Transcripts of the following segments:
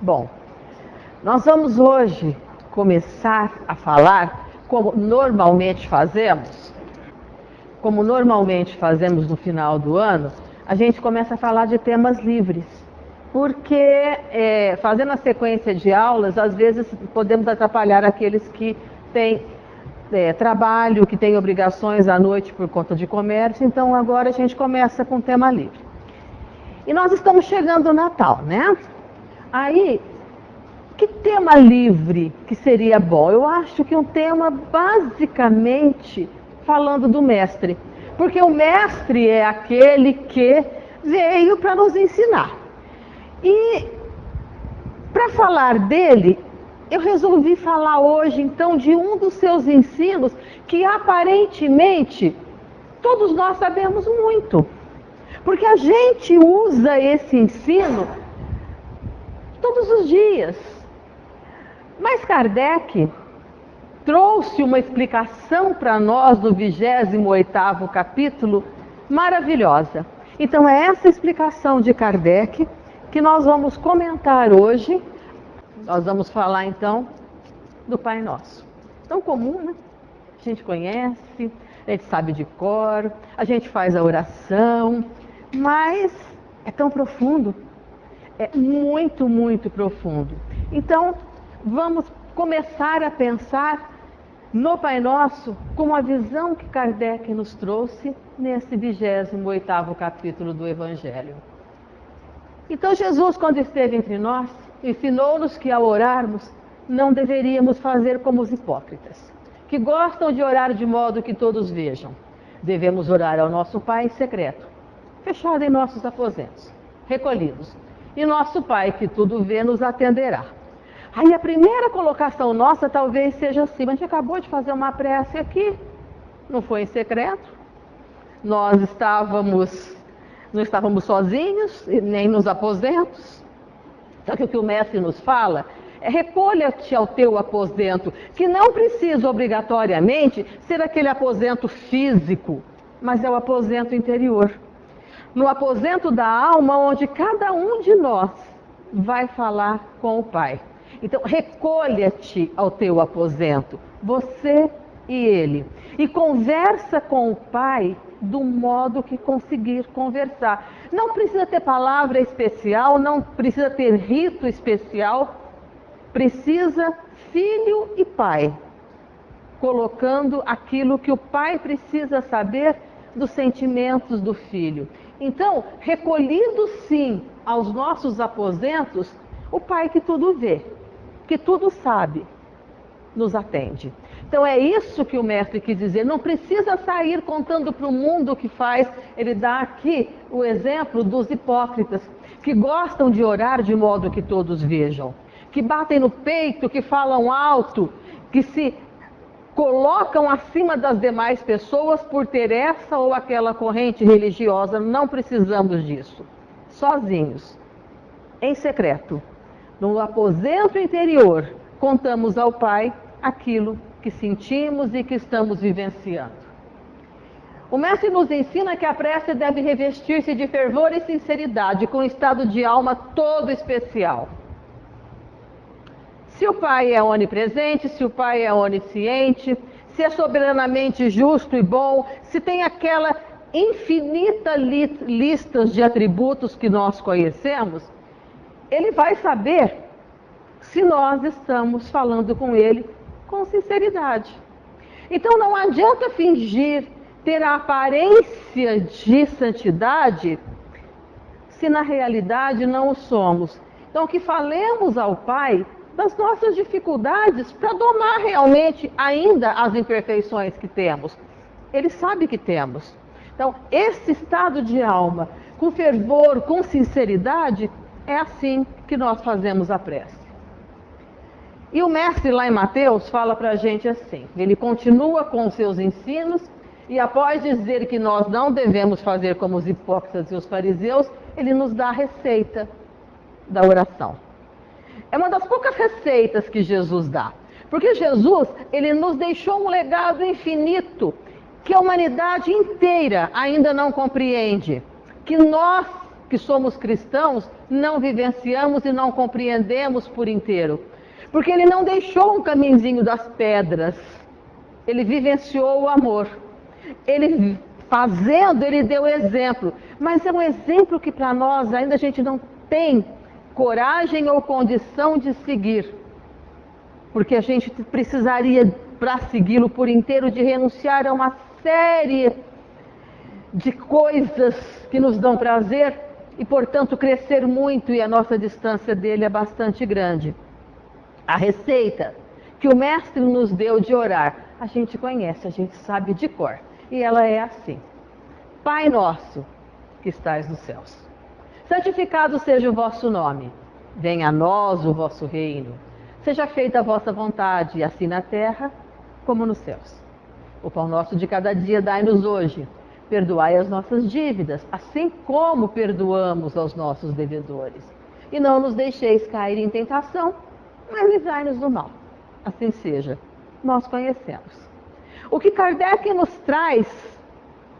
Bom, nós vamos hoje começar a falar como normalmente fazemos. Como normalmente fazemos no final do ano, a gente começa a falar de temas livres. Porque fazendo a sequência de aulas, às vezes podemos atrapalhar aqueles que têm trabalho, que têm obrigações à noite por conta de comércio. Então agora a gente começa com tema livre. E nós estamos chegando ao Natal, né? Aí, que tema livre que seria bom? Eu acho que um tema basicamente falando do mestre. Porque o mestre é aquele que veio para nos ensinar. E para falar dele, eu resolvi falar hoje então de um dos seus ensinos que aparentemente todos nós sabemos muito. Porque a gente usa esse ensino todos os dias. Mas Kardec trouxe uma explicação para nós no 28º capítulo maravilhosa. Então é essa explicação de Kardec que nós vamos comentar hoje. Nós vamos falar então do Pai Nosso. Tão comum, né? A gente conhece, a gente sabe de cor, a gente faz a oração, mas é tão profundo. É muito, muito profundo. Então, vamos começar a pensar no Pai Nosso com a visão que Kardec nos trouxe nesse 28º capítulo do Evangelho. Então, Jesus, quando esteve entre nós, ensinou-nos que ao orarmos, não deveríamos fazer como os hipócritas, que gostam de orar de modo que todos vejam. Devemos orar ao nosso Pai em secreto, fechado em nossos aposentos, recolhidos. E nosso Pai, que tudo vê, nos atenderá. Aí a primeira colocação nossa talvez seja assim: mas a gente acabou de fazer uma prece aqui, não foi em secreto, nós não estávamos sozinhos, nem nos aposentos. Só que o que o mestre nos fala é: recolha-te ao teu aposento, que não precisa obrigatoriamente ser aquele aposento físico, mas é o aposento interior. No aposento da alma, onde cada um de nós vai falar com o Pai. Então, recolha-te ao teu aposento, você e ele, e conversa com o Pai do modo que conseguir conversar. Não precisa ter palavra especial, não precisa ter rito especial, precisa filho e pai, colocando aquilo que o pai precisa saber dos sentimentos do filho. Então, recolhido sim aos nossos aposentos, o Pai que tudo vê, que tudo sabe, nos atende. Então é isso que o mestre quis dizer, não precisa sair contando para o mundo o que faz. Ele dá aqui o exemplo dos hipócritas, que gostam de orar de modo que todos vejam, que batem no peito, que falam alto, que se colocam acima das demais pessoas por ter essa ou aquela corrente religiosa. Não precisamos disso. Sozinhos, em secreto, no aposento interior, contamos ao Pai aquilo que sentimos e que estamos vivenciando. O mestre nos ensina que a prece deve revestir-se de fervor e sinceridade, com um estado de alma todo especial. Se o Pai é onipresente, se o Pai é onisciente, se é soberanamente justo e bom, se tem aquela infinita listas de atributos que nós conhecemos, ele vai saber se nós estamos falando com ele com sinceridade. Então não adianta fingir ter a aparência de santidade se na realidade não o somos. Então que falemos ao Pai das nossas dificuldades para domar realmente ainda as imperfeições que temos. Ele sabe que temos. Então, esse estado de alma, com fervor, com sinceridade, é assim que nós fazemos a prece. E o mestre lá em Mateus fala para a gente assim, ele continua com os seus ensinos e após dizer que nós não devemos fazer como os hipócritas e os fariseus, ele nos dá a receita da oração. É uma das poucas receitas que Jesus dá. Porque Jesus, ele nos deixou um legado infinito que a humanidade inteira ainda não compreende. Que nós que somos cristãos, não vivenciamos e não compreendemos por inteiro. Porque ele não deixou um caminhozinho das pedras, ele vivenciou o amor. Ele fazendo, ele deu exemplo. Mas é um exemplo que para nós ainda a gente não tem coragem ou condição de seguir. Porque a gente precisaria, para segui-lo por inteiro, de renunciar a uma série de coisas que nos dão prazer e, portanto, crescer muito, e a nossa distância dele é bastante grande. A receita que o Mestre nos deu de orar, a gente conhece, a gente sabe de cor. E ela é assim: Pai nosso que estais nos céus, santificado seja o vosso nome, venha a nós o vosso reino, seja feita a vossa vontade, assim na terra como nos céus. O pão nosso de cada dia dai-nos hoje, perdoai as nossas dívidas, assim como perdoamos aos nossos devedores. E não nos deixeis cair em tentação, mas livrai-nos do mal. Assim seja, nós conhecemos. O que Kardec nos traz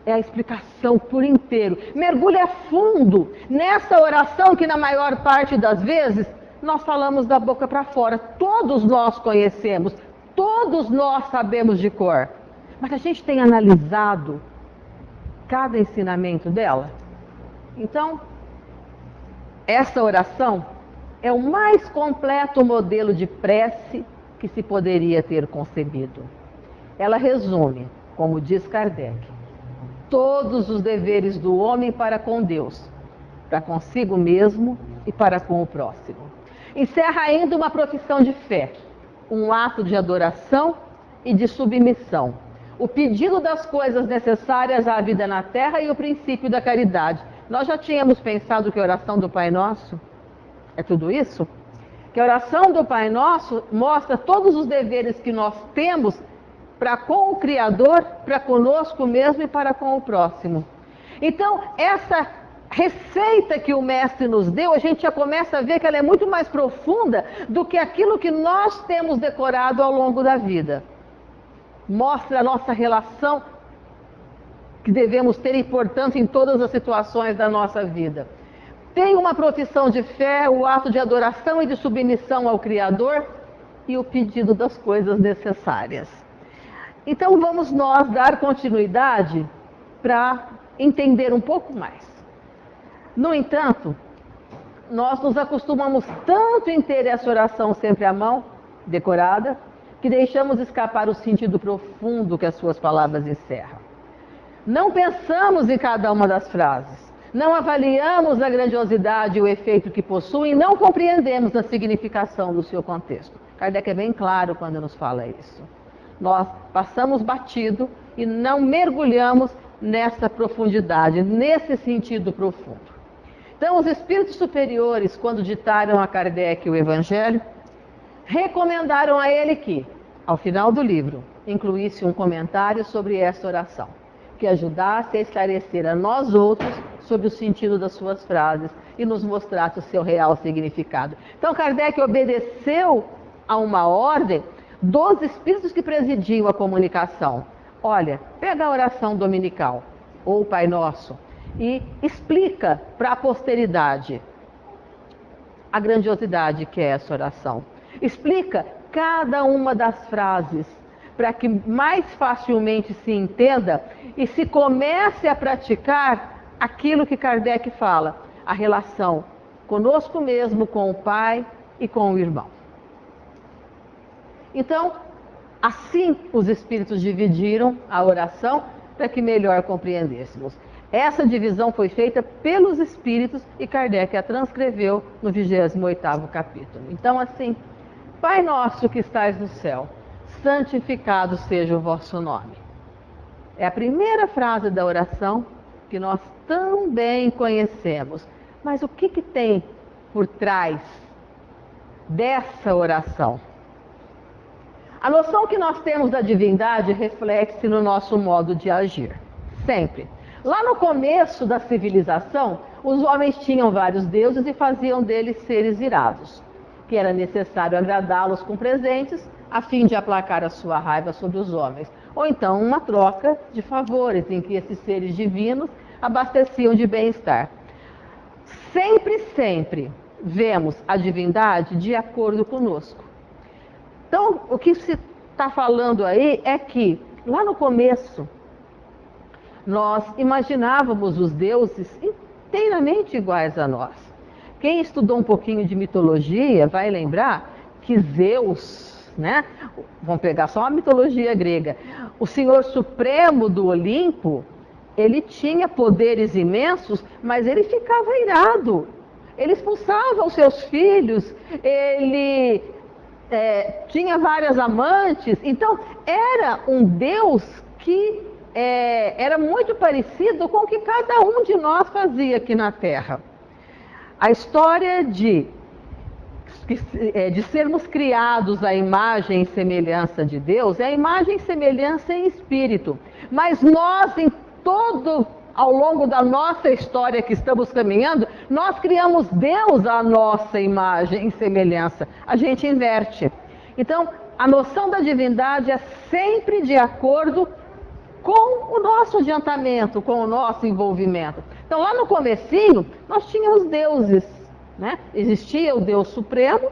é a explicação por inteiro. Mergulha fundo nessa oração que na maior parte das vezes nós falamos da boca para fora. Todos nós conhecemos, todos nós sabemos de cor. Mas a gente tem analisado cada ensinamento dela. Então, essa oração é o mais completo modelo de prece que se poderia ter concebido. Ela resume, como diz Kardec, todos os deveres do homem para com Deus, para consigo mesmo e para com o próximo. Encerra ainda uma profissão de fé, um ato de adoração e de submissão, o pedido das coisas necessárias à vida na terra e o princípio da caridade. Nós já tínhamos pensado que a oração do Pai Nosso é tudo isso? Que a oração do Pai Nosso mostra todos os deveres que nós temos para com o Criador, para conosco mesmo e para com o próximo. Então, essa receita que o Mestre nos deu, a gente já começa a ver que ela é muito mais profunda do que aquilo que nós temos decorado ao longo da vida. Mostra a nossa relação que devemos ter, e, portanto, em todas as situações da nossa vida. Tem uma profissão de fé, o ato de adoração e de submissão ao Criador e o pedido das coisas necessárias. Então vamos nós dar continuidade para entender um pouco mais. No entanto, nós nos acostumamos tanto em ter essa oração sempre à mão, decorada, que deixamos escapar o sentido profundo que as suas palavras encerram. Não pensamos em cada uma das frases, não avaliamos a grandiosidade e o efeito que possuem, não compreendemos a significação do seu contexto. Kardec é bem claro quando nos fala isso. Nós passamos batido e não mergulhamos nessa profundidade, nesse sentido profundo. Então, os espíritos superiores, quando ditaram a Kardec o Evangelho, recomendaram a ele que, ao final do livro, incluísse um comentário sobre esta oração, que ajudasse a esclarecer a nós outros sobre o sentido das suas frases e nos mostrasse o seu real significado. Então, Kardec obedeceu a uma ordem dos espíritos que presidiam a comunicação. Olha, pega a oração dominical, ou o Pai Nosso, e explica para a posteridade a grandiosidade que é essa oração. Explica cada uma das frases para que mais facilmente se entenda e se comece a praticar aquilo que Kardec fala, a relação conosco mesmo, com o Pai e com o irmão. Então, assim os espíritos dividiram a oração para que melhor compreendêssemos. Essa divisão foi feita pelos espíritos e Kardec a transcreveu no 28º capítulo. Então, assim, Pai nosso que estais no céu, santificado seja o vosso nome. É a primeira frase da oração que nós tão bem conhecemos. Mas o que tem por trás dessa oração? A noção que nós temos da divindade reflete-se no nosso modo de agir, sempre. Lá no começo da civilização, os homens tinham vários deuses e faziam deles seres irados, que era necessário agradá-los com presentes, a fim de aplacar a sua raiva sobre os homens. Ou então uma troca de favores, em que esses seres divinos abasteciam de bem-estar. sempre vemos a divindade de acordo conosco. Então, o que se está falando aí é que, lá no começo, nós imaginávamos os deuses inteiramente iguais a nós. Quem estudou um pouquinho de mitologia vai lembrar que Zeus, né? Vamos pegar só a mitologia grega. O Senhor Supremo do Olimpo, ele tinha poderes imensos, mas ele ficava irado. Ele expulsava os seus filhos, ele tinha várias amantes. Então, era um Deus que era muito parecido com o que cada um de nós fazia aqui na Terra. A história de sermos criados à imagem e semelhança de Deus é a imagem e semelhança em espírito. Mas nós, ao longo da nossa história que estamos caminhando, nós criamos Deus à nossa imagem e semelhança. A gente inverte. Então, a noção da divindade é sempre de acordo com o nosso adiantamento, com o nosso envolvimento. Então, lá no comecinho, nós tínhamos deuses, né? Existia o Deus Supremo,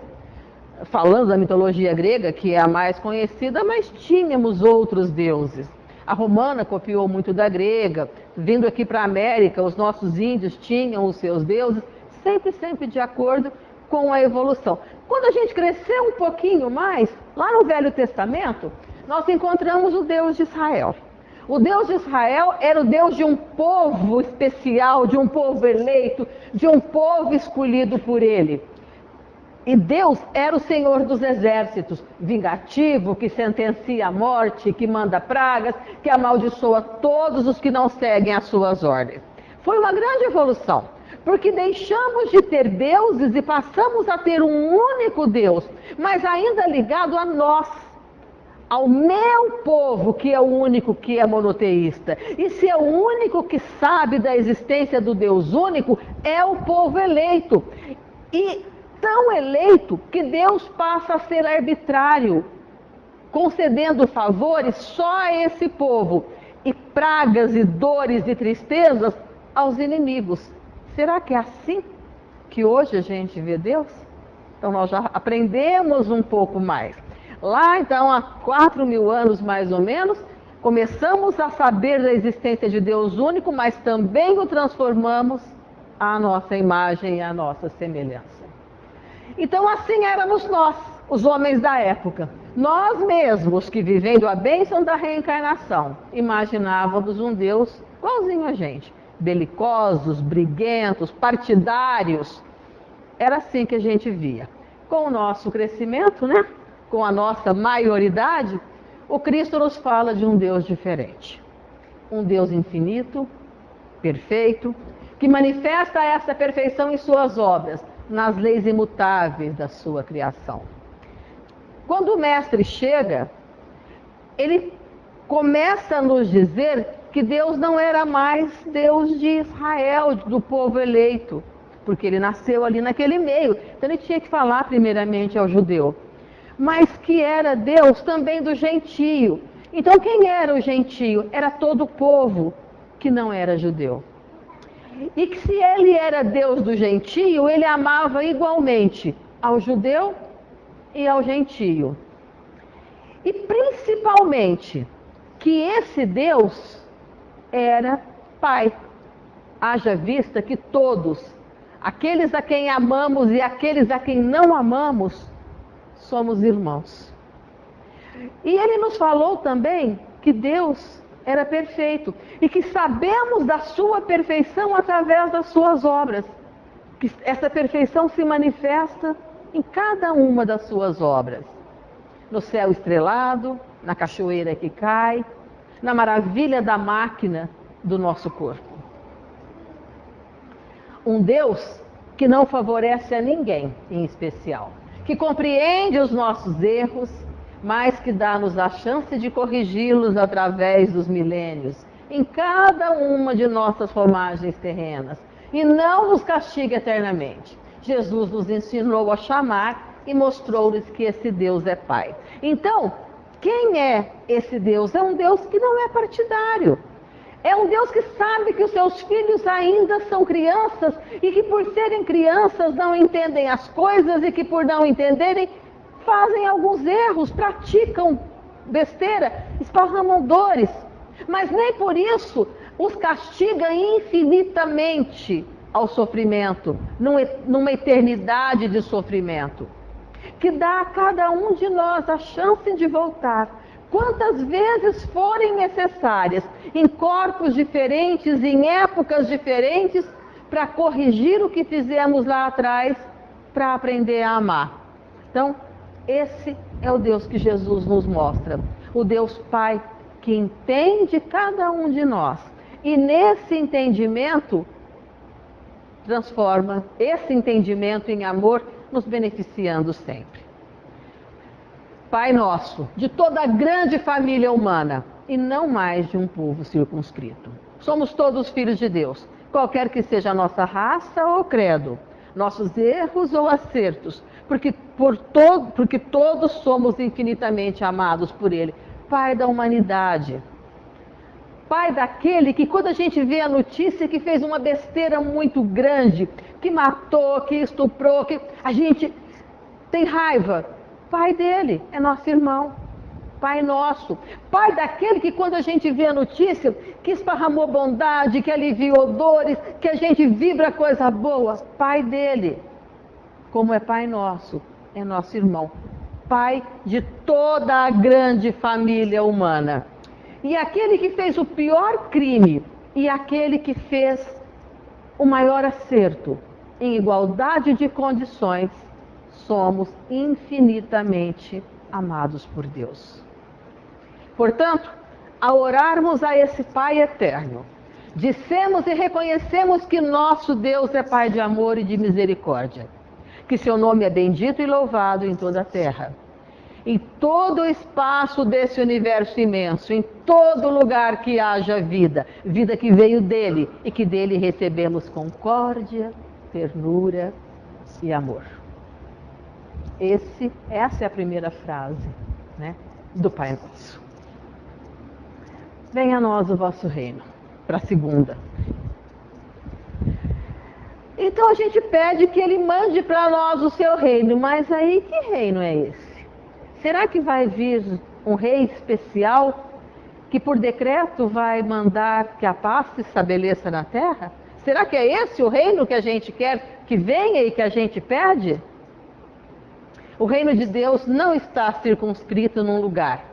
falando da mitologia grega, que é a mais conhecida, mas tínhamos outros deuses. A romana copiou muito da grega. Vindo aqui para a América, os nossos índios tinham os seus deuses, sempre de acordo com a evolução. Quando a gente cresceu um pouquinho mais, lá no Velho Testamento, nós encontramos o Deus de Israel. O Deus de Israel era o Deus de um povo especial, de um povo eleito, de um povo escolhido por ele. E Deus era o Senhor dos exércitos, vingativo, que sentencia a morte, que manda pragas, que amaldiçoa todos os que não seguem as suas ordens. Foi uma grande evolução, porque deixamos de ter deuses e passamos a ter um único Deus, mas ainda ligado a nós, ao meu povo, que é o único que é monoteísta. E se é o único que sabe da existência do Deus único, é o povo eleito. E tão eleito que Deus passa a ser arbitrário, concedendo favores só a esse povo e pragas e dores e tristezas aos inimigos. Será que é assim que hoje a gente vê Deus? Então nós já aprendemos um pouco mais. Lá então há 4.000 anos mais ou menos, começamos a saber da existência de Deus único, mas também o transformamos à nossa imagem e à nossa semelhança. Então assim éramos nós, os homens da época. Nós mesmos que, vivendo a bênção da reencarnação, imaginávamos um Deus igualzinho a gente. Belicosos, briguentos, partidários. Era assim que a gente via. Com o nosso crescimento, né? Com a nossa maioridade, o Cristo nos fala de um Deus diferente. Um Deus infinito, perfeito, que manifesta essa perfeição em suas obras, nas leis imutáveis da sua criação. Quando o Mestre chega, ele começa a nos dizer que Deus não era mais Deus de Israel, do povo eleito, porque ele nasceu ali naquele meio. Então ele tinha que falar primeiramente ao judeu, mas que era Deus também do gentio. Então quem era o gentio? Era todo o povo que não era judeu. E que se ele era Deus do gentio, ele amava igualmente ao judeu e ao gentio. E principalmente que esse Deus era Pai. Haja vista que todos, aqueles a quem amamos e aqueles a quem não amamos, somos irmãos. E ele nos falou também que Deus era perfeito e que sabemos da sua perfeição através das suas obras, que essa perfeição se manifesta em cada uma das suas obras, no céu estrelado, na cachoeira que cai, na maravilha da máquina do nosso corpo. Um Deus que não favorece a ninguém em especial, que compreende os nossos erros, mas que dá-nos a chance de corrigi-los através dos milênios, em cada uma de nossas romagens terrenas, e não nos castiga eternamente. Jesus nos ensinou a chamar e mostrou-lhes que esse Deus é Pai. Então, quem é esse Deus? É um Deus que não é partidário. É um Deus que sabe que os seus filhos ainda são crianças e que por serem crianças não entendem as coisas e que por não entenderem fazem alguns erros, praticam besteira, esparramam dores. Mas nem por isso os castiga infinitamente ao sofrimento, numa eternidade de sofrimento, que dá a cada um de nós a chance de voltar, quantas vezes forem necessárias, em corpos diferentes, em épocas diferentes, para corrigir o que fizemos lá atrás, para aprender a amar. Então, esse é o Deus que Jesus nos mostra, o Deus Pai que entende cada um de nós. E nesse entendimento, transforma esse entendimento em amor, nos beneficiando sempre. Pai nosso, de toda a grande família humana, e não mais de um povo circunscrito. Somos todos filhos de Deus, qualquer que seja a nossa raça ou credo, nossos erros ou acertos, porque todos somos infinitamente amados por Ele. Pai da humanidade, Pai daquele que quando a gente vê a notícia que fez uma besteira muito grande, que matou, que estuprou, que a gente tem raiva, Pai dele é nosso irmão, Pai nosso. Pai daquele que quando a gente vê a notícia, que esparramou bondade, que aliviou dores, que a gente vibra coisa boa, Pai dele. Como é Pai nosso, é nosso irmão. Pai de toda a grande família humana. E aquele que fez o pior crime e aquele que fez o maior acerto, em igualdade de condições, somos infinitamente amados por Deus. Portanto, ao orarmos a esse Pai eterno, dissemos e reconhecemos que nosso Deus é Pai de amor e de misericórdia, que seu nome é bendito e louvado em toda a terra. Em todo o espaço desse universo imenso, em todo lugar que haja vida, vida que veio dele e que dele recebemos concórdia, ternura e amor. Essa é a primeira frase, né, do Pai Nosso. Venha a nós o vosso reino, para a segunda. Então a gente pede que ele mande para nós o seu reino, mas aí que reino é esse? Será que vai vir um rei especial que por decreto vai mandar que a paz se estabeleça na terra? Será que é esse o reino que a gente quer que venha e que a gente pede? O reino de Deus não está circunscrito num lugar,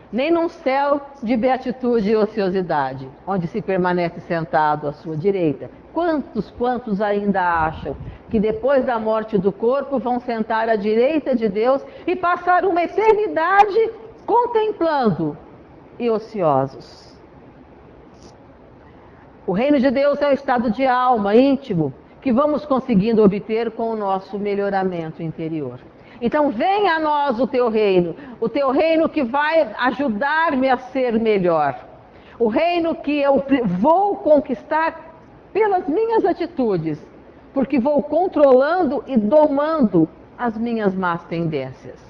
nem num céu de beatitude e ociosidade, onde se permanece sentado à sua direita. Quantos ainda acham que depois da morte do corpo vão sentar à direita de Deus e passar uma eternidade contemplando e ociosos? O reino de Deus é um estado de alma íntimo que vamos conseguindo obter com o nosso melhoramento interior. Então venha a nós o teu reino que vai ajudar-me a ser melhor, o reino que eu vou conquistar pelas minhas atitudes, porque vou controlando e domando as minhas más tendências.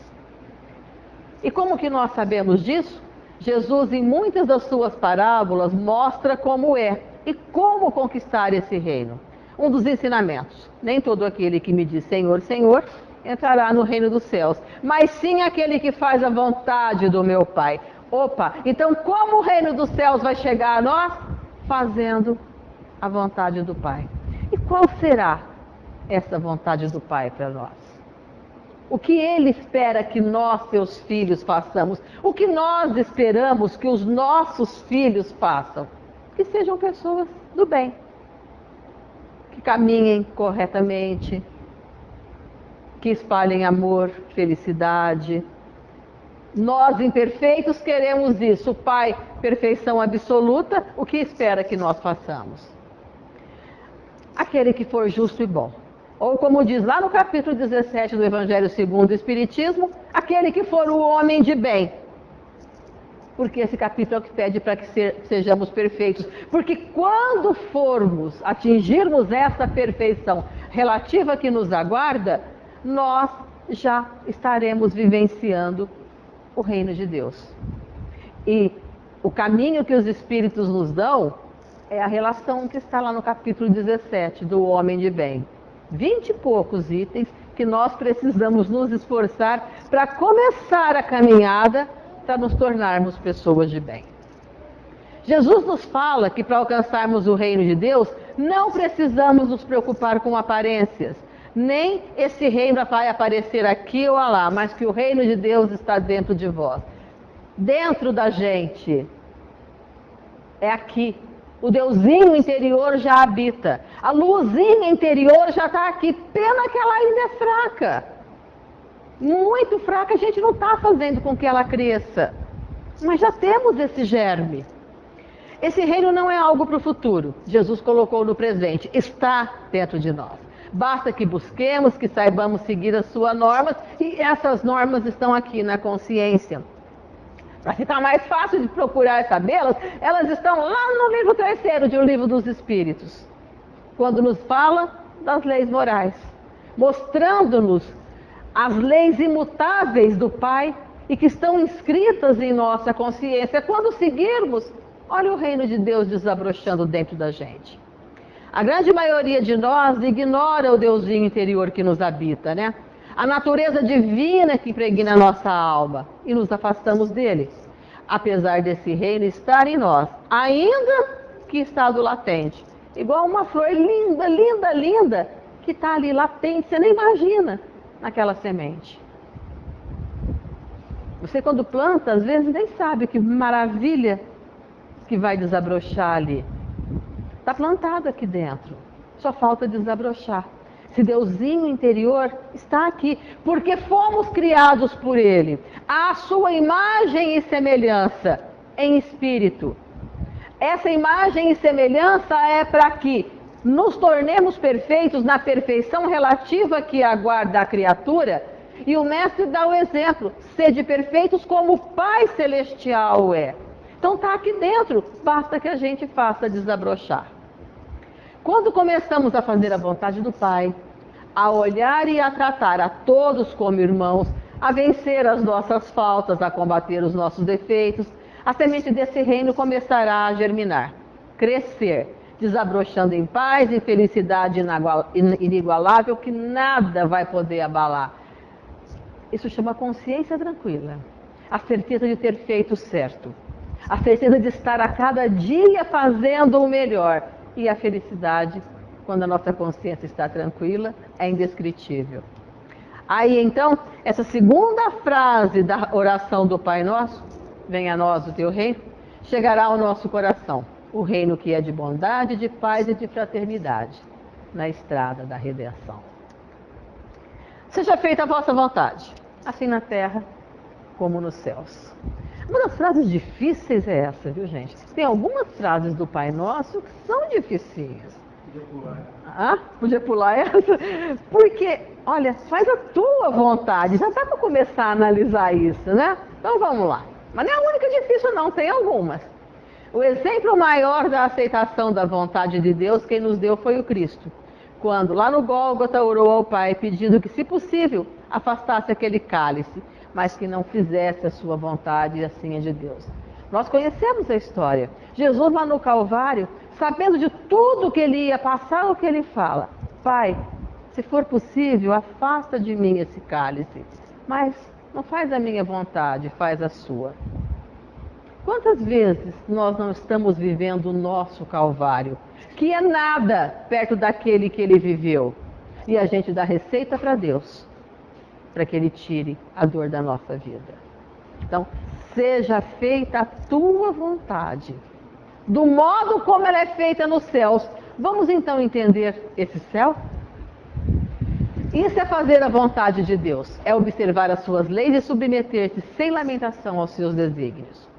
E como que nós sabemos disso? Jesus, em muitas das suas parábolas, mostra como é e como conquistar esse reino. Um dos ensinamentos: nem todo aquele que me diz Senhor, Senhor, entrará no reino dos céus, mas sim aquele que faz a vontade do meu Pai. Opa, então como o reino dos céus vai chegar a nós? Fazendo a vontade do Pai. E qual será essa vontade do Pai para nós? O que Ele espera que nós, seus filhos, façamos? O que nós esperamos que os nossos filhos façam? Que sejam pessoas do bem, que caminhem corretamente, que espalhem amor, felicidade. Nós, imperfeitos, queremos isso. O Pai, perfeição absoluta, o que espera que nós façamos? Aquele que for justo e bom. Ou como diz lá no capítulo 17 do Evangelho segundo o Espiritismo, aquele que for o homem de bem. Porque esse capítulo é o que pede para que sejamos perfeitos. Porque quando atingirmos essa perfeição relativa que nos aguarda, nós já estaremos vivenciando o reino de Deus. E o caminho que os Espíritos nos dão É a relação que está lá no capítulo 17 do Homem de Bem. 20 e poucos itens que nós precisamos nos esforçar para começar a caminhada para nos tornarmos pessoas de bem. Jesus nos fala que para alcançarmos o reino de Deus, não precisamos nos preocupar com aparências, nem esse reino vai aparecer aqui ou lá, mas que o reino de Deus está dentro de vós, dentro da gente. É aqui. O Deusinho interior já habita. A luzinha interior já está aqui. Pena que ela ainda é fraca. Muito fraca, a gente não está fazendo com que ela cresça. Mas já temos esse germe. Esse reino não é algo para o futuro. Jesus colocou no presente. Está dentro de nós. Basta que busquemos, que saibamos seguir as suas normas. E essas normas estão aqui na consciência. Para ficar mais fácil de procurar sabê-las, elas estão lá no livro 3º de O Livro dos Espíritos, quando nos fala das leis morais, mostrando-nos as leis imutáveis do Pai e que estão inscritas em nossa consciência. Quando seguirmos, olha o reino de Deus desabrochando dentro da gente. A grande maioria de nós ignora o Deusinho interior que nos habita, né? A natureza divina que impregna a nossa alma, e nos afastamos dele, apesar desse reino estar em nós, ainda que estado latente, igual uma flor linda, linda, linda, que está ali latente, você nem imagina naquela semente. Você quando planta, às vezes nem sabe que maravilha que vai desabrochar ali. Está plantado aqui dentro, só falta desabrochar. Esse Deusinho interior está aqui, porque fomos criados por Ele, à sua imagem e semelhança, em espírito. Essa imagem e semelhança é para que nos tornemos perfeitos na perfeição relativa que aguarda a criatura, e o Mestre dá o exemplo, sede perfeitos como o Pai Celestial é. Então está aqui dentro, basta que a gente faça desabrochar. Quando começamos a fazer a vontade do Pai, a olhar e a tratar a todos como irmãos, a vencer as nossas faltas, a combater os nossos defeitos, a semente desse reino começará a germinar, crescer, desabrochando em paz e felicidade inigualável que nada vai poder abalar. Isso chama consciência tranquila, a certeza de ter feito certo, a certeza de estar a cada dia fazendo o melhor. E a felicidade, quando a nossa consciência está tranquila, é indescritível. Aí então, essa segunda frase da oração do Pai Nosso, venha a nós o teu reino, chegará ao nosso coração. O reino que é de bondade, de paz e de fraternidade, na estrada da redenção. Seja feita a vossa vontade, assim na terra como nos céus. Uma das frases difíceis é essa, viu, gente? Tem algumas frases do Pai Nosso que são dificinhas. Podia pular. Ah, podia pular essa? Porque, olha, faz a tua vontade. Já dá para começar a analisar isso, né? Então vamos lá. Mas não é a única difícil não, tem algumas. O exemplo maior da aceitação da vontade de Deus, quem nos deu foi o Cristo. Quando lá no Gólgota orou ao Pai, pedindo que, se possível, afastasse aquele cálice, mas que não fizesse a sua vontade, e assim é de Deus. Nós conhecemos a história. Jesus lá no Calvário, sabendo de tudo que ele ia passar, o que ele fala: Pai, se for possível, afasta de mim esse cálice, mas não faz a minha vontade, faz a sua. Quantas vezes nós não estamos vivendo o nosso Calvário, que é nada perto daquele que ele viveu, e a gente dá receita para Deus, para que Ele tire a dor da nossa vida. Então, seja feita a tua vontade, do modo como ela é feita nos céus. Vamos então entender esse céu? Isso é fazer a vontade de Deus, é observar as suas leis e submeter-se sem lamentação aos seus desígnios.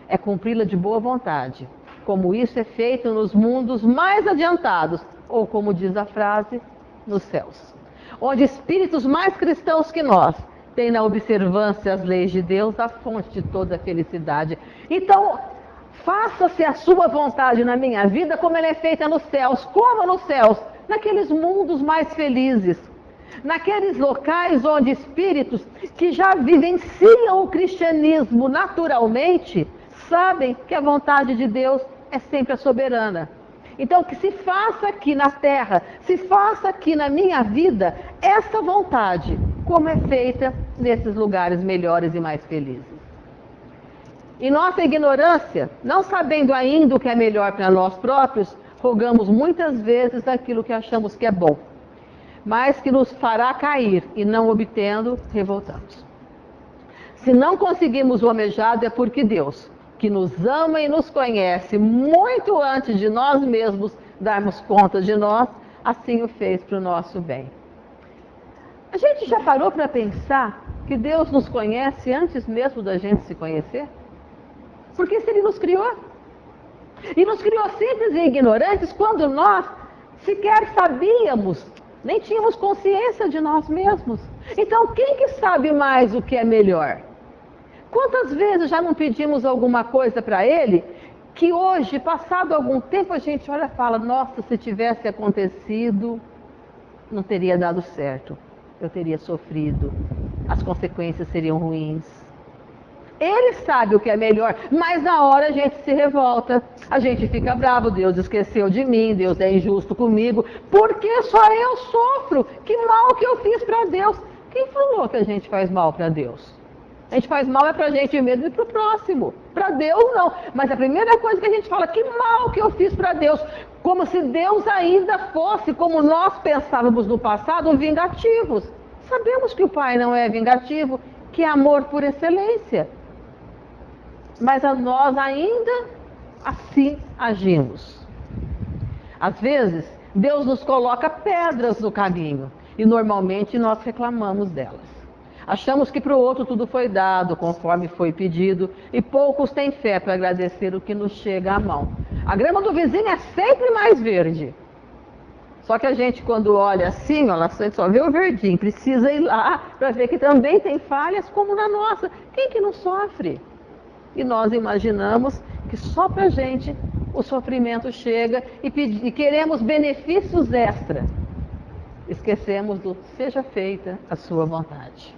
É cumpri-la de boa vontade, como isso é feito nos mundos mais adiantados, ou como diz a frase, nos céus, onde espíritos mais cristãos que nós têm na observância as leis de Deus a fonte de toda a felicidade. Então, faça-se a sua vontade na minha vida como ela é feita nos céus. Como nos céus? Naqueles mundos mais felizes, naqueles locais onde espíritos que já vivenciam o cristianismo naturalmente sabem que a vontade de Deus é sempre a soberana, Então, que se faça aqui na terra, se faça aqui na minha vida, essa vontade, como é feita nesses lugares melhores e mais felizes. Em nossa ignorância, não sabendo ainda o que é melhor para nós próprios, rogamos muitas vezes aquilo que achamos que é bom, mas que nos fará cair e não obtendo, revoltamos. Se não conseguimos o almejado é porque Deus, que nos ama e nos conhece muito antes de nós mesmos darmos conta de nós, assim o fez para o nosso bem. A gente já parou para pensar que Deus nos conhece antes mesmo da gente se conhecer? Porque se Ele nos criou, e nos criou simples e ignorantes quando nós sequer sabíamos, nem tínhamos consciência de nós mesmos. Então quem que sabe mais o que é melhor? Quantas vezes já não pedimos alguma coisa para Ele, que hoje, passado algum tempo, a gente olha e fala, nossa, se tivesse acontecido, não teria dado certo, eu teria sofrido, as consequências seriam ruins. Ele sabe o que é melhor, mas na hora a gente se revolta, a gente fica bravo, Deus esqueceu de mim, Deus é injusto comigo, porque só eu sofro, que mal que eu fiz para Deus. Quem falou que a gente faz mal para Deus? A gente faz mal é para a gente mesmo e para o próximo. Para Deus não. Mas a primeira coisa que a gente fala, que mal que eu fiz para Deus. Como se Deus ainda fosse, como nós pensávamos no passado, vingativos. Sabemos que o Pai não é vingativo, que é amor por excelência. Mas a nós ainda assim agimos. Às vezes, Deus nos coloca pedras no caminho e normalmente nós reclamamos delas. Achamos que para o outro tudo foi dado, conforme foi pedido, e poucos têm fé para agradecer o que nos chega à mão. A grama do vizinho é sempre mais verde. Só que a gente, quando olha assim, ela só vê o verdinho, precisa ir lá para ver que também tem falhas como na nossa. Quem que não sofre? E nós imaginamos que só para a gente o sofrimento chega e queremos benefícios extra. Esquecemos do seja feita a sua vontade.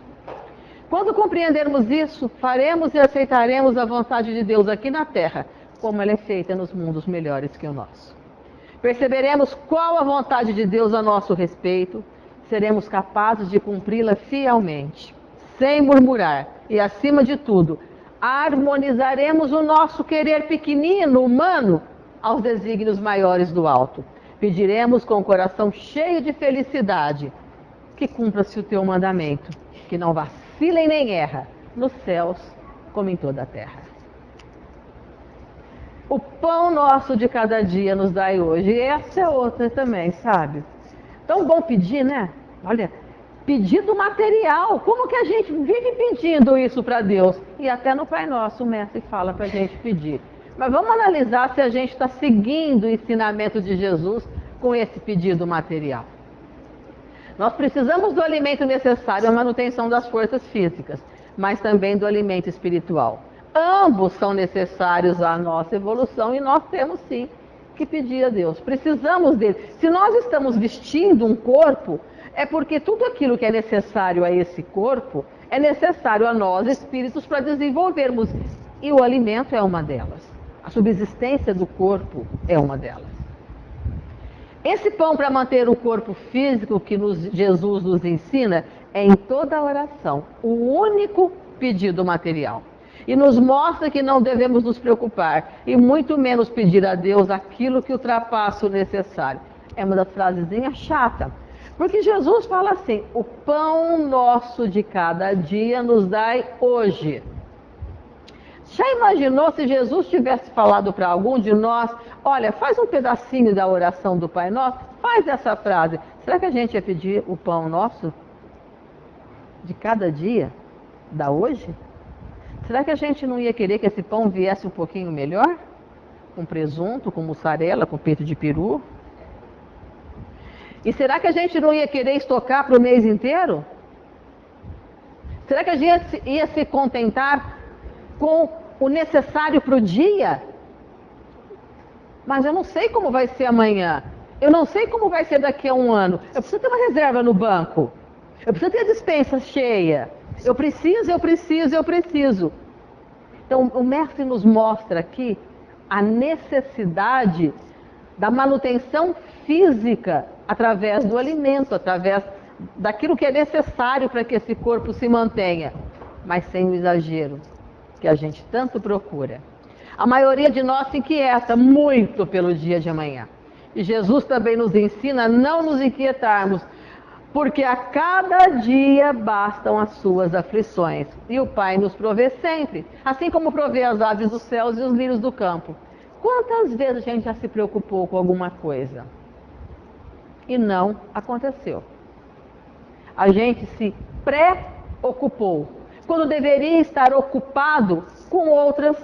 Quando compreendermos isso, faremos e aceitaremos a vontade de Deus aqui na terra, como ela é feita nos mundos melhores que o nosso. Perceberemos qual a vontade de Deus a nosso respeito, seremos capazes de cumpri-la fielmente, sem murmurar e, acima de tudo, harmonizaremos o nosso querer pequenino, humano, aos desígnios maiores do alto. Pediremos com o coração cheio de felicidade que cumpra-se o teu mandamento, que não vacila e nem erra, nos céus como em toda a terra. O pão nosso de cada dia nos dai hoje, e essa é outra também, sabe? Tão bom pedir, né? Olha, pedido material, como que a gente vive pedindo isso para Deus? E até no Pai Nosso o mestre fala para a gente pedir. Mas vamos analisar se a gente está seguindo o ensinamento de Jesus com esse pedido material. Nós precisamos do alimento necessário à manutenção das forças físicas, mas também do alimento espiritual. Ambos são necessários à nossa evolução e nós temos sim que pedir a Deus. Precisamos dele. Se nós estamos vestindo um corpo, é porque tudo aquilo que é necessário a esse corpo é necessário a nós, espíritos, para desenvolvermos. E o alimento é uma delas. A subsistência do corpo é uma delas. Esse pão para manter o corpo físico que Jesus nos ensina é em toda a oração, o único pedido material. E nos mostra que não devemos nos preocupar e muito menos pedir a Deus aquilo que ultrapassa o necessário. É uma das frasezinhas chata, porque Jesus fala assim, o pão nosso de cada dia nos dai hoje. Já imaginou se Jesus tivesse falado para algum de nós, olha, faz um pedacinho da oração do Pai Nosso, faz essa frase. Será que a gente ia pedir o pão nosso de cada dia, da hoje? Será que a gente não ia querer que esse pão viesse um pouquinho melhor? Com presunto, com mussarela, com peito de peru? E será que a gente não ia querer estocar para o mês inteiro? Será que a gente ia se contentar com o necessário para o dia? Mas eu não sei como vai ser amanhã. Eu não sei como vai ser daqui a um ano. Eu preciso ter uma reserva no banco. Eu preciso ter a despensa cheia. Eu preciso. Então, o mestre nos mostra aqui a necessidade da manutenção física através do alimento, através daquilo que é necessário para que esse corpo se mantenha, mas sem o exagero que a gente tanto procura. A maioria de nós se inquieta muito pelo dia de amanhã. E Jesus também nos ensina a não nos inquietarmos, porque a cada dia bastam as suas aflições. E o Pai nos provê sempre, assim como provê as aves dos céus e os lírios do campo. Quantas vezes a gente já se preocupou com alguma coisa e não aconteceu? A gente se preocupou, quando deveria estar ocupado com outras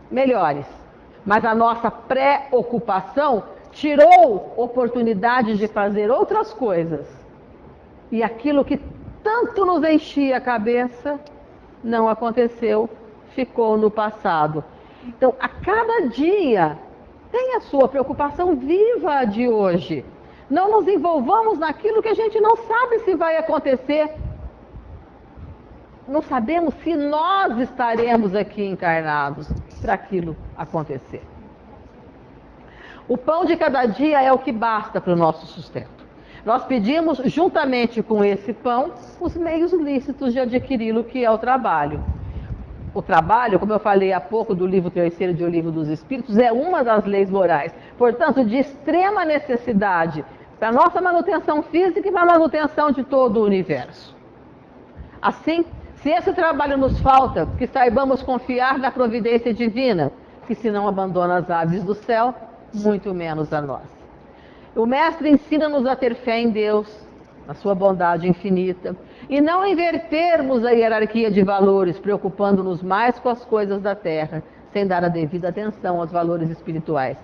melhores. Mas a nossa preocupação tirou oportunidade de fazer outras coisas. E aquilo que tanto nos enchia a cabeça não aconteceu, ficou no passado. Então, a cada dia, tenha a sua preocupação viva a de hoje. Não nos envolvamos naquilo que a gente não sabe se vai acontecer. Não sabemos se nós estaremos aqui encarnados para aquilo acontecer. O pão de cada dia é o que basta para o nosso sustento. Nós pedimos, juntamente com esse pão, os meios lícitos de adquiri-lo, que é o trabalho. O trabalho, como eu falei há pouco do livro 3º de O Livro dos Espíritos, é uma das leis morais. Portanto, de extrema necessidade para a nossa manutenção física e para a manutenção de todo o universo. Assim, se esse trabalho nos falta, que saibamos confiar na providência divina, que se não abandona as aves do céu, muito menos a nós. O Mestre ensina-nos a ter fé em Deus, na sua bondade infinita, e não invertermos a hierarquia de valores, preocupando-nos mais com as coisas da terra, sem dar a devida atenção aos valores espirituais.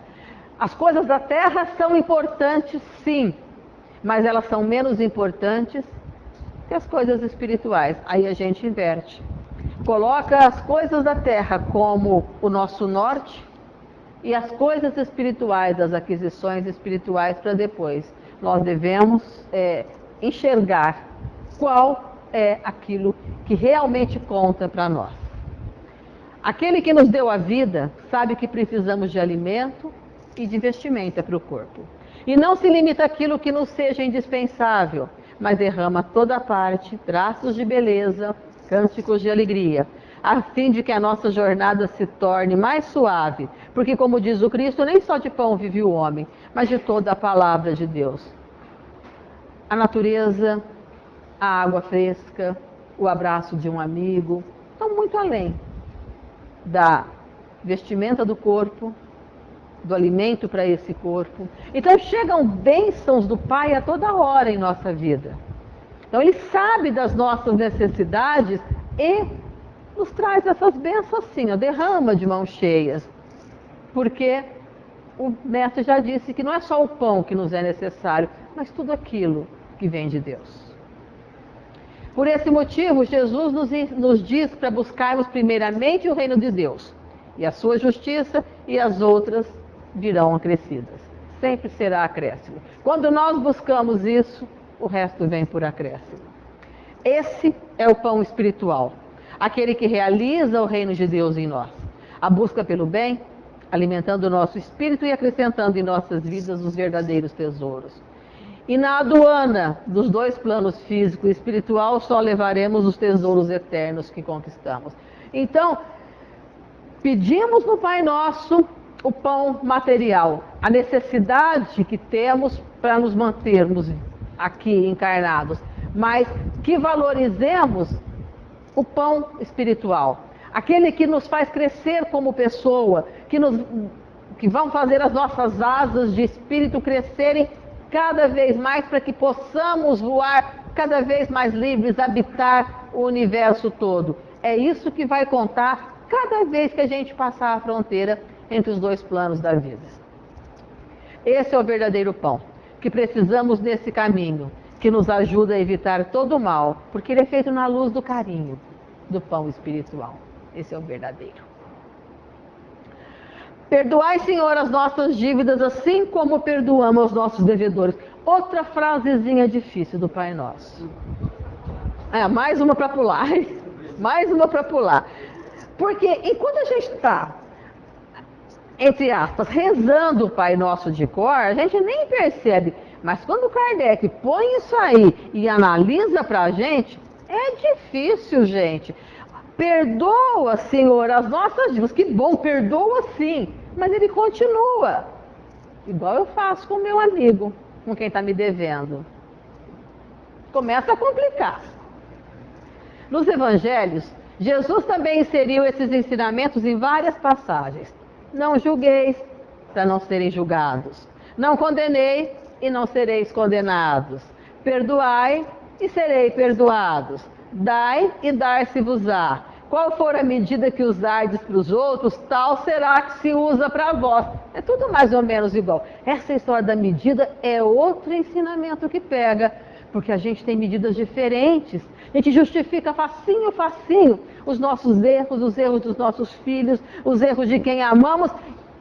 As coisas da terra são importantes, sim, mas elas são menos importantes que as coisas espirituais. Aí a gente inverte. Coloca as coisas da terra como o nosso norte e as coisas espirituais, as aquisições espirituais para depois. Nós devemos enxergar qual é aquilo que realmente conta para nós. Aquele que nos deu a vida sabe que precisamos de alimento e de vestimenta para o corpo. E não se limita àquilo que nos seja indispensável, mas derrama toda a parte, traços de beleza, cânticos de alegria, a fim de que a nossa jornada se torne mais suave, porque, como diz o Cristo, nem só de pão vive o homem, mas de toda a palavra de Deus. A natureza, a água fresca, o abraço de um amigo, estão muito além da vestimenta do corpo, do alimento para esse corpo. Então chegam bênçãos do Pai a toda hora em nossa vida. Então Ele sabe das nossas necessidades e nos traz essas bênçãos assim, derrama de mãos cheias. Porque o Mestre já disse que não é só o pão que nos é necessário, mas tudo aquilo que vem de Deus. Por esse motivo, Jesus nos diz para buscarmos primeiramente o reino de Deus e a sua justiça, e as outras virão acrescidas. Sempre será acréscimo. Quando nós buscamos isso, o resto vem por acréscimo. Esse é o pão espiritual, aquele que realiza o reino de Deus em nós. A busca pelo bem, alimentando o nosso espírito e acrescentando em nossas vidas os verdadeiros tesouros. E na aduana dos dois planos, físico e espiritual, só levaremos os tesouros eternos que conquistamos. Então, pedimos no Pai Nosso o pão material, a necessidade que temos para nos mantermos aqui encarnados, mas que valorizemos o pão espiritual, aquele que nos faz crescer como pessoa, que vão fazer as nossas asas de espírito crescerem cada vez mais, para que possamos voar cada vez mais livres, habitar o universo todo. É isso que vai contar cada vez que a gente passar a fronteira entre os dois planos da vida. Esse é o verdadeiro pão, que precisamos nesse caminho, que nos ajuda a evitar todo o mal, porque ele é feito na luz do carinho do pão espiritual. Esse é o verdadeiro. Perdoai, Senhor, as nossas dívidas, assim como perdoamos aos nossos devedores. Outra frasezinha difícil do Pai Nosso. Mais uma para pular. Mais uma para pular. Porque enquanto a gente está entre aspas, rezando o Pai Nosso de cor, a gente nem percebe. Mas quando Kardec põe isso aí e analisa para a gente, é difícil, gente. Perdoa, Senhor, as nossas dívidas. Que bom, perdoa sim. Mas ele continua. Igual eu faço com o meu amigo, com quem está me devendo. Começa a complicar. Nos evangelhos, Jesus também inseriu esses ensinamentos em várias passagens. Não julgueis, para não serem julgados. Não condenei, e não sereis condenados. Perdoai, e serei perdoados. Dai, e dar-se-vos-á. Qual for a medida que usardes para os outros, tal será que se usa para vós. É tudo mais ou menos igual. Essa história da medida é outro ensinamento que pega, porque a gente tem medidas diferentes. A gente justifica facinho, facinho os nossos erros, os erros dos nossos filhos, os erros de quem amamos,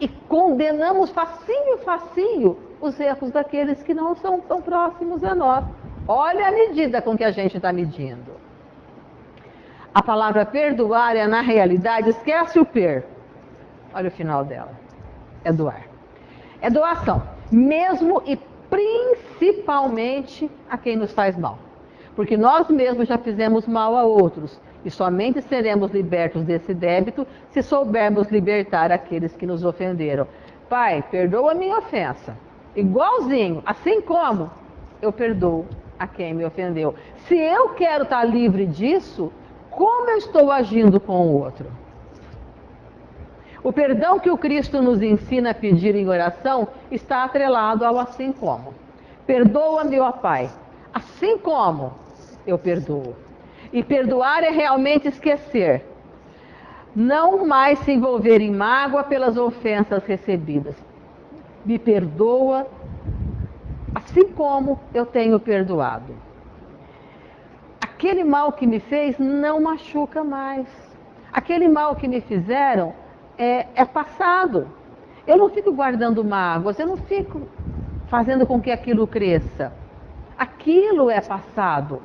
e condenamos facinho, facinho os erros daqueles que não são tão próximos a nós. Olha a medida com que a gente está medindo. A palavra perdoar é, na realidade, esquece o per. Olha o final dela. É doar. É doação. Mesmo e principalmente a quem nos faz mal. Porque nós mesmos já fizemos mal a outros. E somente seremos libertos desse débito se soubermos libertar aqueles que nos ofenderam. Pai, perdoa a minha ofensa. Igualzinho, assim como eu perdoo a quem me ofendeu. Se eu quero estar livre disso, como eu estou agindo com o outro? O perdão que o Cristo nos ensina a pedir em oração está atrelado ao assim como. Perdoa-me, ó Pai, assim como eu perdoo. E perdoar é realmente esquecer. Não mais se envolver em mágoa pelas ofensas recebidas. Me perdoa, assim como eu tenho perdoado. Aquele mal que me fez não machuca mais. Aquele mal que me fizeram é passado. Eu não fico guardando mágoas, eu não fico fazendo com que aquilo cresça. Aquilo é passado.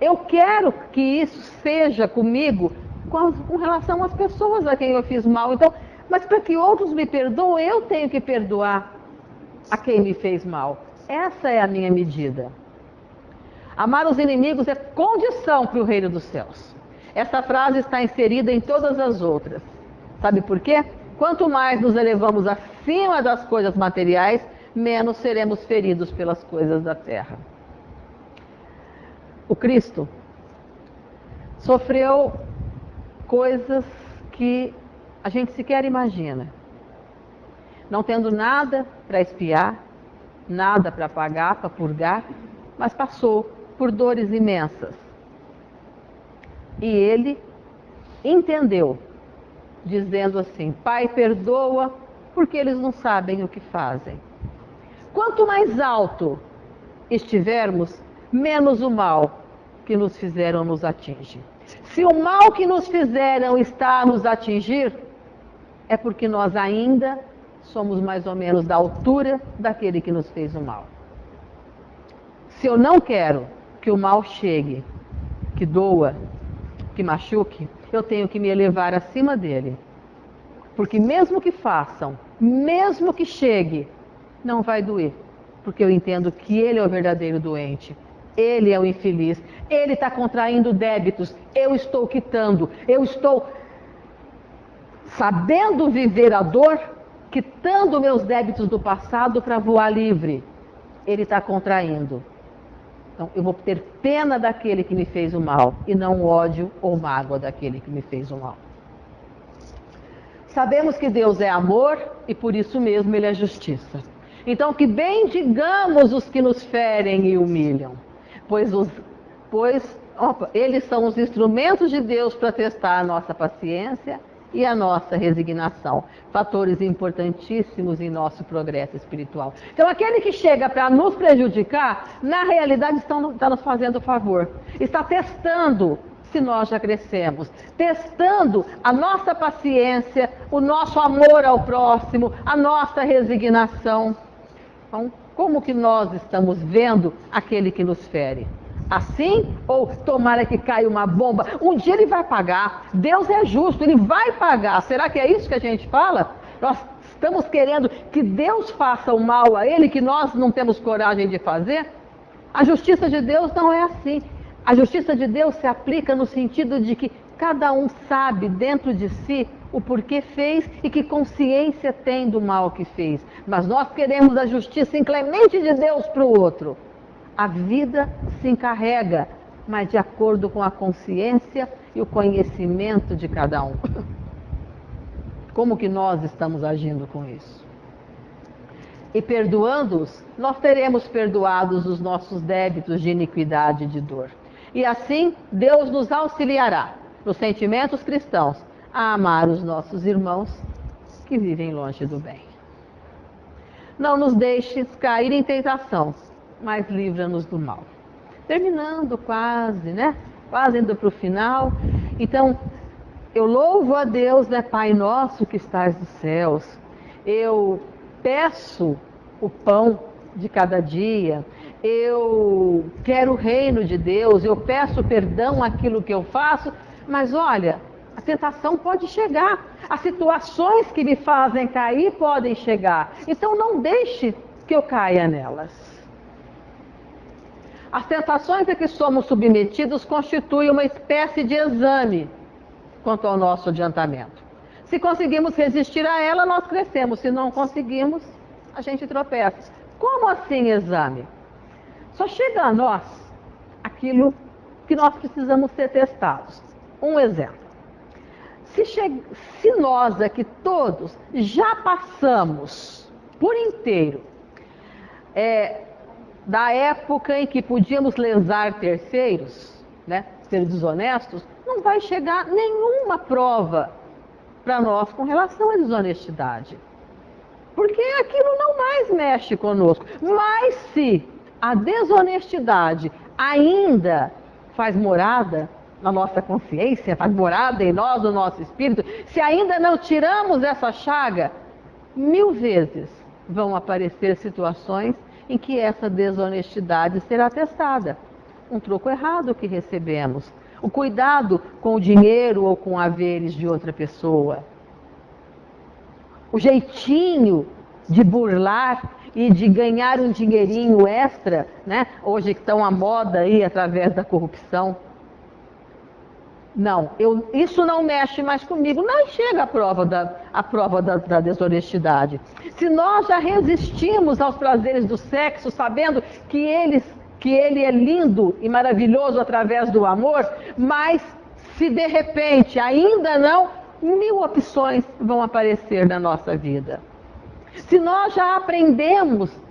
Eu quero que isso seja comigo com relação às pessoas a quem eu fiz mal. Então, mas para que outros me perdoem, eu tenho que perdoar a quem me fez mal. Essa é a minha medida. Amar os inimigos é condição para o reino dos céus. Essa frase está inserida em todas as outras. Sabe por quê? Quanto mais nos elevamos acima das coisas materiais, menos seremos feridos pelas coisas da terra. O Cristo sofreu coisas que a gente sequer imagina. Não tendo nada para expiar, nada para pagar, para purgar, mas passou por dores imensas. E ele entendeu, dizendo assim: Pai, perdoa, porque eles não sabem o que fazem. Quanto mais alto estivermos, menos o mal que nos fizeram nos atinge. Se o mal que nos fizeram está a nos atingir, é porque nós ainda somos mais ou menos da altura daquele que nos fez o mal. Se eu não quero que o mal chegue, que doa, que machuque, eu tenho que me elevar acima dele. Porque mesmo que façam, mesmo que chegue, não vai doer. Porque eu entendo que ele é o verdadeiro doente. Ele é o infeliz. Ele está contraindo débitos. Eu estou quitando. Eu estou sabendo viver a dor, quitando meus débitos do passado para voar livre. Ele está contraindo. Então, eu vou ter pena daquele que me fez o mal e não ódio ou mágoa daquele que me fez o mal. Sabemos que Deus é amor e por isso mesmo Ele é justiça. Então, que bendigamos os que nos ferem e humilham, pois eles são os instrumentos de Deus para testar a nossa paciência e a nossa resignação, fatores importantíssimos em nosso progresso espiritual. Então, aquele que chega para nos prejudicar, na realidade está nos fazendo favor, está testando se nós já crescemos, testando a nossa paciência, o nosso amor ao próximo, a nossa resignação. Então, como que nós estamos vendo aquele que nos fere? Assim, ou tomara que caia uma bomba, um dia ele vai pagar, Deus é justo, ele vai pagar. Será que é isso que a gente fala? Nós Estamos querendo que Deus faça o mal a ele, que nós não temos coragem de fazer? A justiça de Deus não é assim. A justiça de Deus se aplica no sentido de que cada um sabe dentro de si o porquê fez e que consciência tem do mal que fez. Mas nós queremos a justiça inclemente de Deus para o outro. A vida se encarrega, mas de acordo com a consciência e o conhecimento de cada um. Como que nós estamos agindo com isso? E perdoando-os, nós teremos perdoados os nossos débitos de iniquidade e de dor. E assim, Deus nos auxiliará, nos sentimentos cristãos, a amar os nossos irmãos que vivem longe do bem. Não nos deixes cair em tentação, mas livra-nos do mal. Terminando quase, né? Quase indo para o final. Então, eu louvo a Deus, né? Pai nosso que estás nos céus. Eu peço o pão de cada dia. Eu quero o reino de Deus. Eu peço perdão àquilo que eu faço. Mas olha, a tentação pode chegar. As situações que me fazem cair podem chegar. Então não deixe que eu caia nelas. As tentações a que somos submetidos constituem uma espécie de exame quanto ao nosso adiantamento. Se conseguimos resistir a ela, nós crescemos. Se não conseguimos, a gente tropeça. Como assim exame? Só chega a nós aquilo que nós precisamos ser testados. Um exemplo. Se nós aqui todos já passamos por inteiro da época em que podíamos lesar terceiros, né, ser desonestos, não vai chegar nenhuma prova para nós com relação à desonestidade. Porque aquilo não mais mexe conosco. Mas se a desonestidade ainda faz morada na nossa consciência, faz morada em nós, no nosso espírito, se ainda não tiramos essa chaga, 1000 vezes vão aparecer situações em que essa desonestidade será testada. Um troco errado que recebemos, o cuidado com o dinheiro ou com haveres de outra pessoa, o jeitinho de burlar e de ganhar um dinheirinho extra, né? Hoje que estão à moda aí através da corrupção. Não, isso não mexe mais comigo. Não chega a prova da desonestidade. Se nós já resistimos aos prazeres do sexo, sabendo que ele é lindo e maravilhoso através do amor, mas se de repente ainda não, 1000 opções vão aparecer na nossa vida. Se nós já aprendemos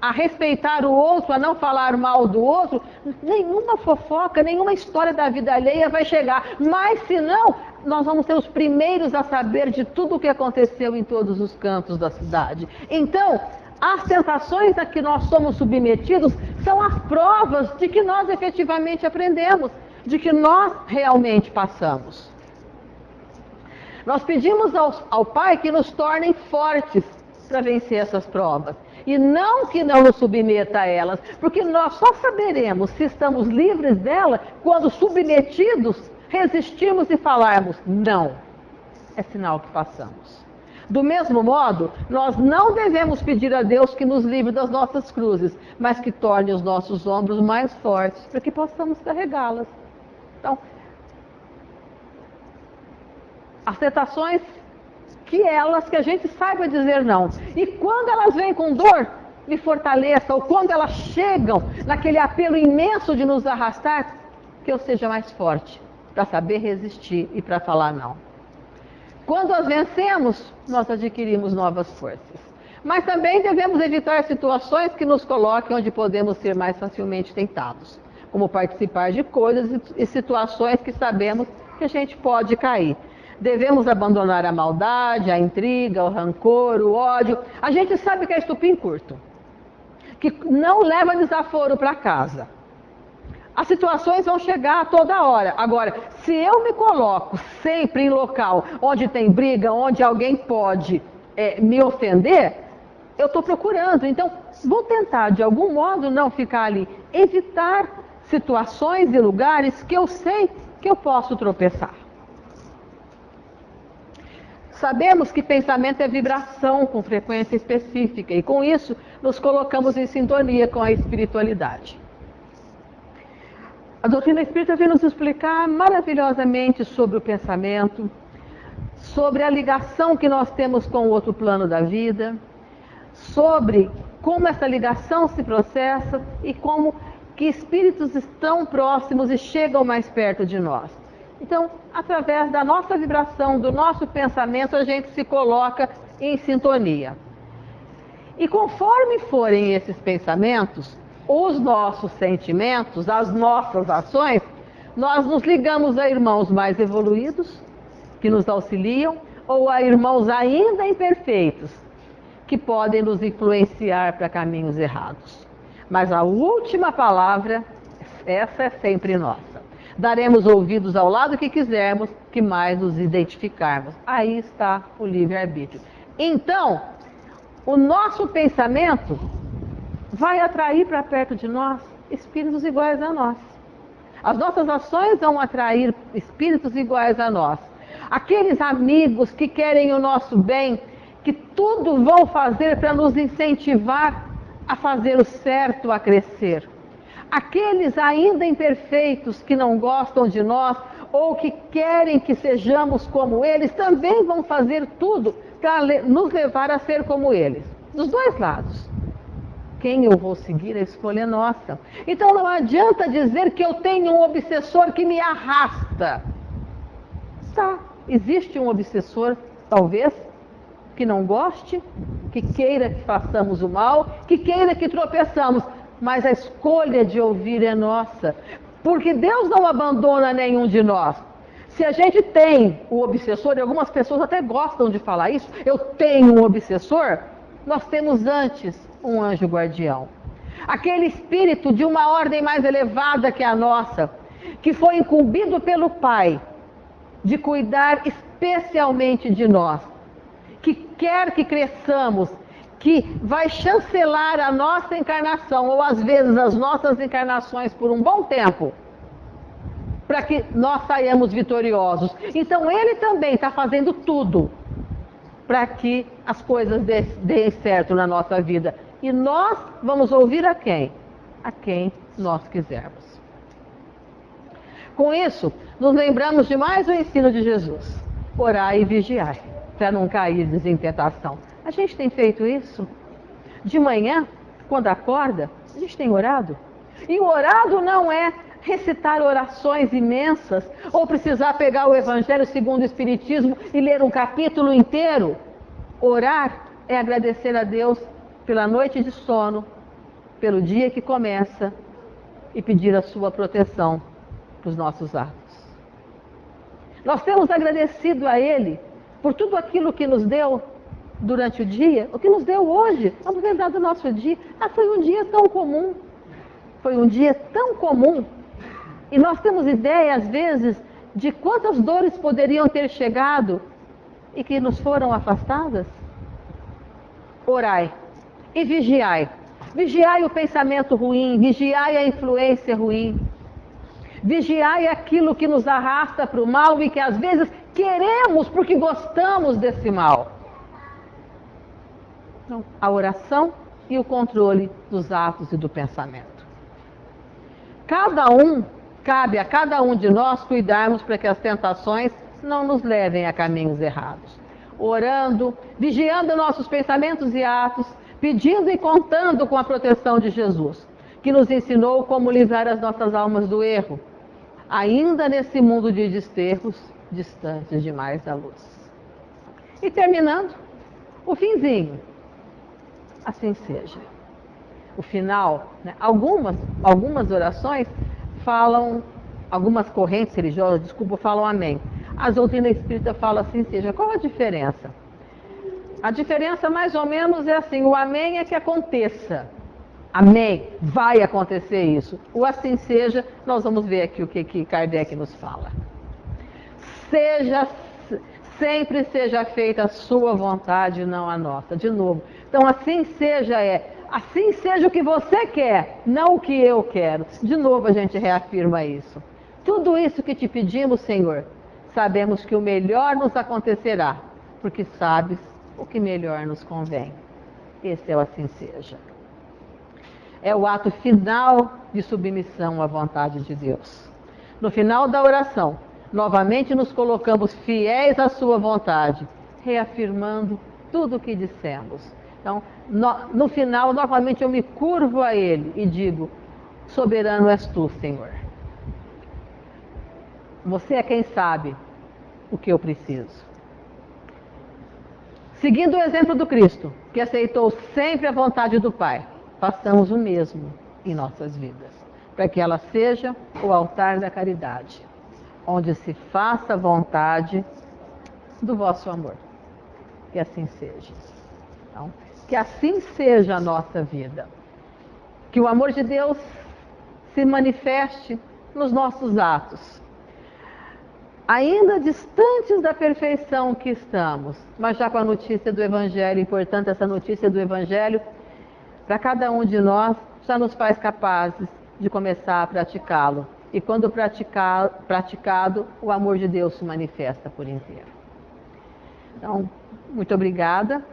a respeitar o outro, a não falar mal do outro, nenhuma fofoca, nenhuma história da vida alheia vai chegar. Mas se não, nós vamos ser os primeiros a saber de tudo o que aconteceu em todos os cantos da cidade. Então, as tentações a que nós somos submetidos são as provas de que nós efetivamente aprendemos, de que nós realmente passamos. Nós pedimos ao Pai que nos tornem fortes para vencer essas provas. E não que não nos submeta a elas, porque nós só saberemos se estamos livres dela quando submetidos, resistirmos e falarmos não. É sinal que passamos. Do mesmo modo, nós não devemos pedir a Deus que nos livre das nossas cruzes, mas que torne os nossos ombros mais fortes, para que possamos carregá-las. Então, as tentações que a gente saiba dizer não. E quando elas vêm com dor, me fortaleça, ou quando elas chegam naquele apelo imenso de nos arrastar, que eu seja mais forte, para saber resistir e para falar não. Quando as vencemos, nós adquirimos novas forças. Mas também devemos evitar situações que nos coloquem onde podemos ser mais facilmente tentados, como participar de coisas e situações que sabemos que a gente pode cair. Devemos abandonar a maldade, a intriga, o rancor, o ódio. A gente sabe que é estupim curto, que não leva desaforo para casa. As situações vão chegar a toda hora. Agora, se eu me coloco sempre em local onde tem briga, onde alguém pode me ofender, eu estou procurando. Então, vou tentar, de algum modo, não ficar ali. Evitar situações e lugares que eu sei que eu posso tropeçar. sabemos que pensamento é vibração com frequência específica, e com isso nos colocamos em sintonia com a espiritualidade. A doutrina espírita vem nos explicar maravilhosamente sobre o pensamento, sobre a ligação que nós temos com o outro plano da vida, sobre como essa ligação se processa e como que espíritos estão próximos e chegam mais perto de nós. Então, através da nossa vibração, do nosso pensamento, a gente se coloca em sintonia. E conforme forem esses pensamentos, os nossos sentimentos, as nossas ações, nós nos ligamos a irmãos mais evoluídos, que nos auxiliam, ou a irmãos ainda imperfeitos, que podem nos influenciar para caminhos errados. Mas a última palavra, essa é sempre nossa. Daremos ouvidos ao lado que quisermos, que mais nos identificarmos. Aí está o livre-arbítrio. Então, o nosso pensamento vai atrair para perto de nós espíritos iguais a nós. As nossas ações vão atrair espíritos iguais a nós. Aqueles amigos que querem o nosso bem, que tudo vão fazer para nos incentivar a fazer o certo, a crescer. Aqueles ainda imperfeitos que não gostam de nós ou que querem que sejamos como eles, também vão fazer tudo para nos levar a ser como eles. Dos dois lados. Quem eu vou seguir, a escolha é nossa. Então não adianta dizer que eu tenho um obsessor que me arrasta. Tá, existe um obsessor, talvez, que não goste, que queira que façamos o mal, que queira que tropeçamos. Mas a escolha de ouvir é nossa, porque Deus não abandona nenhum de nós. Se a gente tem o obsessor, e algumas pessoas até gostam de falar isso, eu tenho um obsessor, nós temos antes um anjo guardião. Aquele espírito de uma ordem mais elevada que a nossa, que foi incumbido pelo Pai de cuidar especialmente de nós, que quer que cresçamos, que vai chancelar a nossa encarnação, ou às vezes as nossas encarnações por um bom tempo, para que nós saiamos vitoriosos. Então ele também está fazendo tudo para que as coisas deem certo na nossa vida. E nós vamos ouvir a quem? A quem nós quisermos. Com isso, nos lembramos de mais um ensino de Jesus: orai e vigiai, para não cairdes em tentação. A gente tem feito isso? De manhã, quando acorda, a gente tem orado? E o orado não é recitar orações imensas, ou precisar pegar o Evangelho segundo o Espiritismo e ler um capítulo inteiro. Orar é agradecer a Deus pela noite de sono, pelo dia que começa, e pedir a sua proteção para os nossos atos. Nós temos agradecido a Ele por tudo aquilo que nos deu durante o dia, o que nos deu hoje. Vamos lembrar do nosso dia. Foi um dia tão comum. Foi um dia tão comum. E nós temos ideia, às vezes, de quantas dores poderiam ter chegado e que nos foram afastadas. Orai e vigiai. Vigiai o pensamento ruim, vigiai a influência ruim. Vigiai aquilo que nos arrasta para o mal e que às vezes queremos porque gostamos desse mal. Então, a oração e o controle dos atos e do pensamento. Cabe a cada um de nós cuidarmos para que as tentações não nos levem a caminhos errados. Orando, vigiando nossos pensamentos e atos, pedindo e contando com a proteção de Jesus, que nos ensinou como livrar as nossas almas do erro, ainda nesse mundo de desterros, distantes demais da luz. E terminando, o finzinho. Assim seja. O final, né? Algumas orações falam, algumas correntes religiosas, falam amém. A doutrina espírita fala assim seja. Qual a diferença? A diferença mais ou menos é assim: o amém é que aconteça. Amém, vai acontecer isso. O assim seja, nós vamos ver aqui o que Kardec nos fala. Sempre seja feita a sua vontade, não a nossa. De novo. Então, assim seja assim seja o que você quer, não o que eu quero. De novo a gente reafirma isso. Tudo isso que te pedimos, Senhor, sabemos que o melhor nos acontecerá. porque sabes o que melhor nos convém. Esse é o assim seja. É o ato final de submissão à vontade de Deus. No final da oração, novamente nos colocamos fiéis à sua vontade, reafirmando tudo o que dissemos. Então, no final, novamente eu me curvo a Ele e digo: soberano és tu, Senhor. Você é quem sabe o que eu preciso. Seguindo o exemplo do Cristo, que aceitou sempre a vontade do Pai, façamos o mesmo em nossas vidas, para que ela seja o altar da caridade, onde se faça a vontade do vosso amor. Que assim seja. Então, que assim seja a nossa vida. Que o amor de Deus se manifeste nos nossos atos. Ainda distantes da perfeição que estamos, mas já com a notícia do Evangelho, e portanto essa notícia do Evangelho, para cada um de nós, já nos faz capazes de começar a praticá-lo. E quando praticado, o amor de Deus se manifesta por inteiro. Então, muito obrigada.